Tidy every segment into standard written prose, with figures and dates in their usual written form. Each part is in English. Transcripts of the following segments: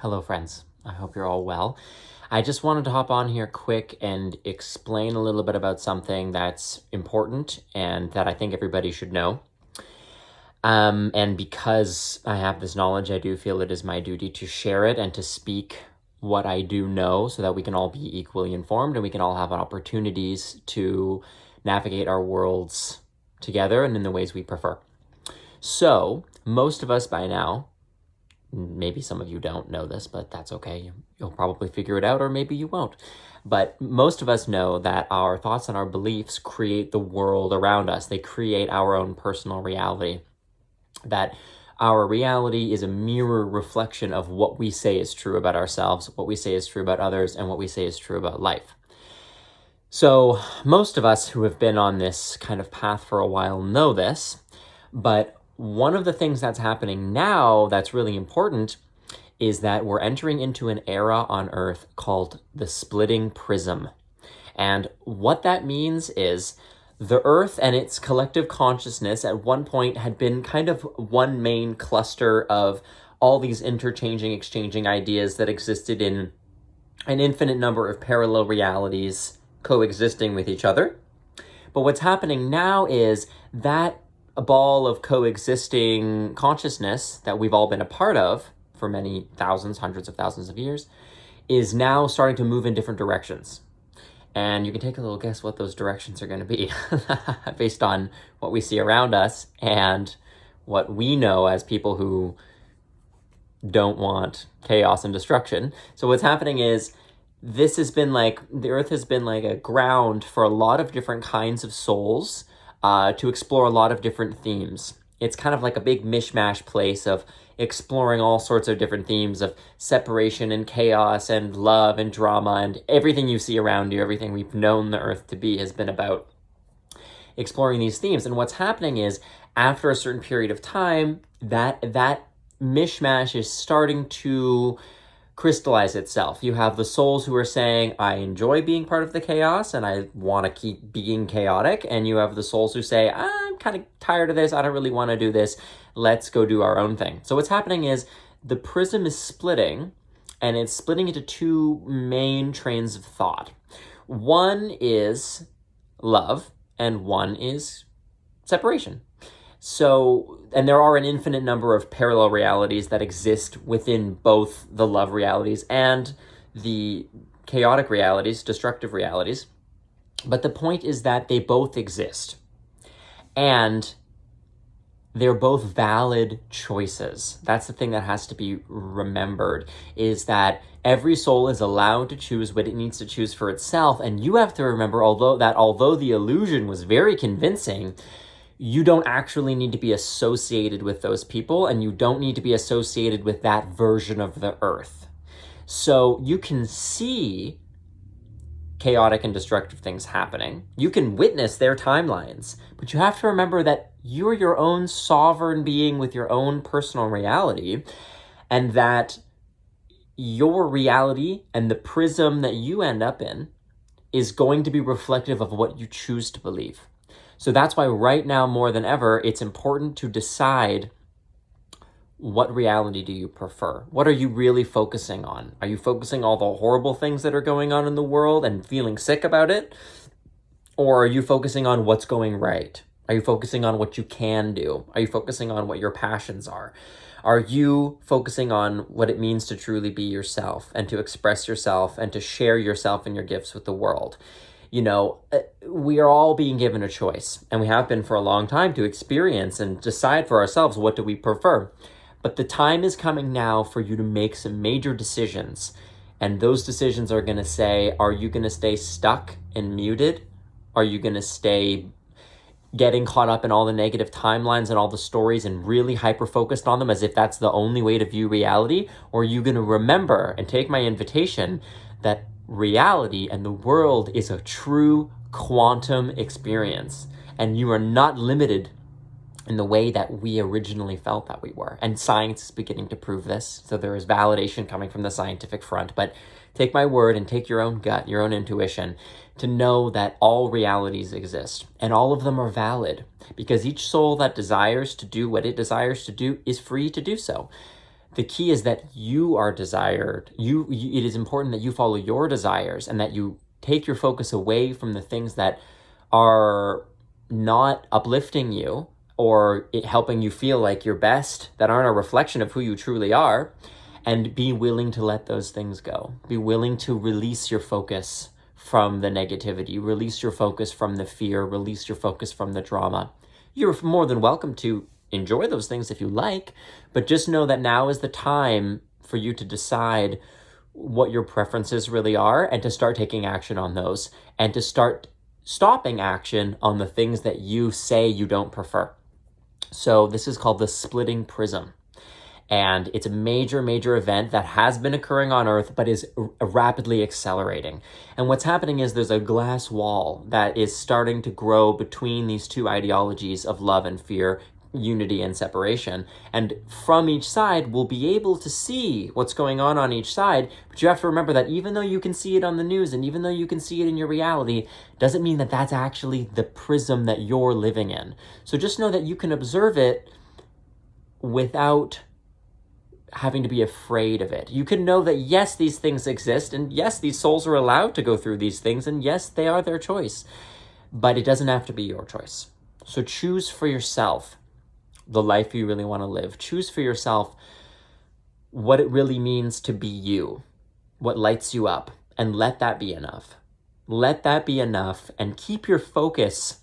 Hello, friends. I hope you're all well. I just wanted to hop on here quick and explain a little bit about something that's important and that I think everybody should know. And because I have this knowledge, I do feel it is my duty to share it and to speak what I do know so that we can all be equally informed and we can all have opportunities to navigate our worlds together and in the ways we prefer. So, most of us by now, maybe some of you don't know this, but that's okay. You'll probably figure it out, or maybe you won't. But most of us know that our thoughts and our beliefs create the world around us. They create our own personal reality. That our reality is a mirror reflection of what we say is true about ourselves, what we say is true about others, and what we say is true about life. So most of us who have been on this kind of path for a while know this, but one of the things that's happening now that's really important is that we're entering into an era on Earth called the Splitting Prism. And what that means is the Earth and its collective consciousness at one point had been kind of one main cluster of all these interchanging, exchanging ideas that existed in an infinite number of parallel realities coexisting with each other. But what's happening now is that a ball of coexisting consciousness that we've all been a part of for many thousands, hundreds of thousands of years, is now starting to move in different directions. And you can take a little guess what those directions are going to be based on what we see around us and what we know as people who don't want chaos and destruction. So what's happening is this has been like, the Earth has been like a ground for a lot of different kinds of souls to explore a lot of different themes. It's kind of like a big mishmash place of exploring all sorts of different themes of separation and chaos and love and drama, and everything you see around you, everything we've known the Earth to be has been about exploring these themes. And what's happening is after a certain period of time, that mishmash is starting to crystallize itself. You have the souls who are saying, I enjoy being part of the chaos and I want to keep being chaotic. And you have the souls who say, I'm kind of tired of this. I don't really want to do this. Let's go do our own thing. So what's happening is the prism is splitting, and it's splitting into two main trains of thought. One is love and one is separation. So, and there are an infinite number of parallel realities that exist within both the love realities and the chaotic realities, destructive realities. But the point is that they both exist. And they're both valid choices. That's the thing that has to be remembered, is that every soul is allowed to choose what it needs to choose for itself. And you have to remember, although the illusion was very convincing, you don't actually need to be associated with those people, and you don't need to be associated with that version of the Earth. So you can see chaotic and destructive things happening. You can witness their timelines, but you have to remember that you're your own sovereign being with your own personal reality, and that your reality and the prism that you end up in is going to be reflective of what you choose to believe. So that's why right now, more than ever, it's important to decide, what reality do you prefer? What are you really focusing on? Are you focusing on all the horrible things that are going on in the world and feeling sick about it? Or are you focusing on what's going right? Are you focusing on what you can do? Are you focusing on what your passions are? Are you focusing on what it means to truly be yourself and to express yourself and to share yourself and your gifts with the world? You know, we are all being given a choice, and we have been for a long time, to experience and decide for ourselves, what do we prefer? But the time is coming now for you to make some major decisions, and those decisions are going to say, are you going to stay stuck and muted? Are you going to stay getting caught up in all the negative timelines and all the stories and really hyper-focused on them as if that's the only way to view reality? Or are you going to remember and take my invitation that reality and the world is a true quantum experience, and you are not limited in the way that we originally felt that we were. And science is beginning to prove this, so there is validation coming from the scientific front. But take my word and take your own gut, your own intuition, to know that all realities exist, and all of them are valid, because each soul that desires to do what it desires to do is free to do so. The key is that you are desired. It is important that you follow your desires and that you take your focus away from the things that are not uplifting you or helping you feel like your best, that aren't a reflection of who you truly are, and be willing to let those things go. Be willing to release your focus from the negativity, release your focus from the fear, release your focus from the drama. You're more than welcome to enjoy those things if you like, but just know that now is the time for you to decide what your preferences really are and to start taking action on those and to start stopping action on the things that you say you don't prefer. So this is called the Splitting Prism. And it's a major, major event that has been occurring on Earth, but is rapidly accelerating. And what's happening is there's a glass wall that is starting to grow between these two ideologies of love and fear, unity and separation. And from each side, we'll be able to see what's going on each side. But you have to remember that even though you can see it on the news and even though you can see it in your reality, doesn't mean that that's actually the prism that you're living in. So just know that you can observe it without having to be afraid of it. You can know that yes, these things exist, and yes, these souls are allowed to go through these things, and yes, they are their choice, but it doesn't have to be your choice. So choose for yourself the life you really want to live. Choose for yourself what it really means to be you, what lights you up, and let that be enough. Let that be enough, and keep your focus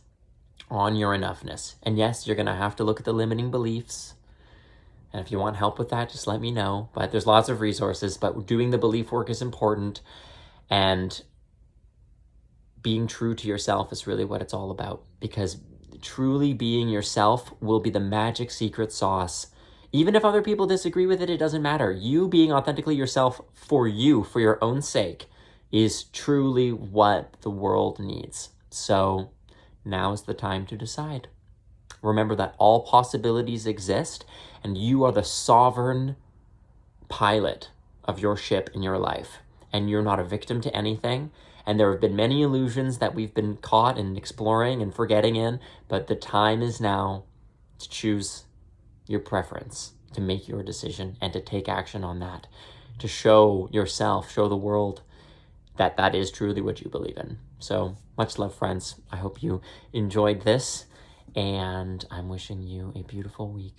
on your enoughness. And yes, you're going to have to look at the limiting beliefs. And if you want help with that, just let me know. But there's lots of resources, but doing the belief work is important. And being true to yourself is really what it's all about. Because truly being yourself will be the magic secret sauce. Even if other people disagree with it, it doesn't matter. You being authentically yourself for you, for your own sake, is truly what the world needs. So now is the time to decide. Remember that all possibilities exist, and you are the sovereign pilot of your ship in your life. And you're not a victim to anything. And there have been many illusions that we've been caught in exploring and forgetting in, but the time is now to choose your preference, to make your decision, and to take action on that, to show yourself, show the world that that is truly what you believe in. So much love, friends. I hope you enjoyed this, and I'm wishing you a beautiful week.